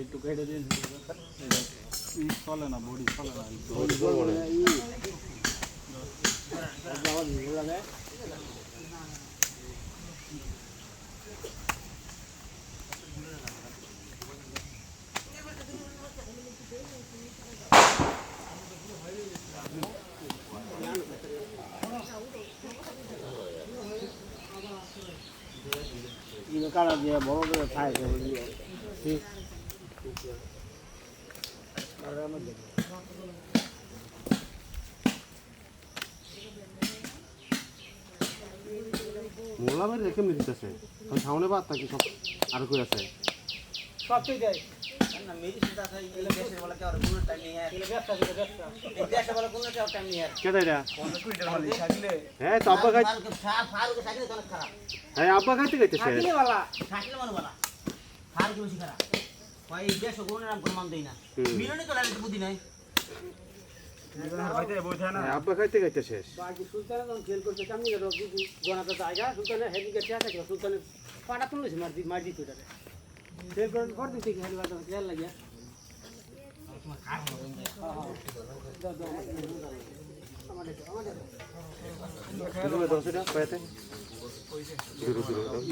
একটু কেটে দিন চলে না বডি চলে না কালা দিয়ে বড় করে খায় ঠিক মোলা বাড়ি রেখে দিতেছে সামনে বাদ থাকি সব আর কই আছে সব ঠিক আছে না মেডিসিন আছে এই দেশের বলা কি আর কোনো টাইম নেই আর এই দেশে বলা কোনো টাইম নেই আর কেটে এটা 50 কুইন্টাল মাল ছাগলে হ্যাঁ তো আব্বা খাই ফারুক সাইকেল তো খারাপ হ্যাঁ আব্বা খাইতে খাইতেছে ছাগলে वाला সাইকেল মানে বলা ফারুক বেশি খারাপ ভাই এই দেশে কোনো নাম কোনো মান দেই না মিলনে তো লাগে বুদ্ধি নাই ভাইতে বইতা না আব্বা খাইতে খাইতেছে বাকি সুলতান যখন খেল করতে কামনি গেল কি গনাতে জায়গা সুলতানের হেডিকে চেষ্টা করে সুলতানের পাটা তুলেছে মার দিতে ওটারে খেল করে দিতে খেল লাগা খেল লাগিয়া তোমার খারাপ হবে আমাদের দশটা পাইতে দূর দূর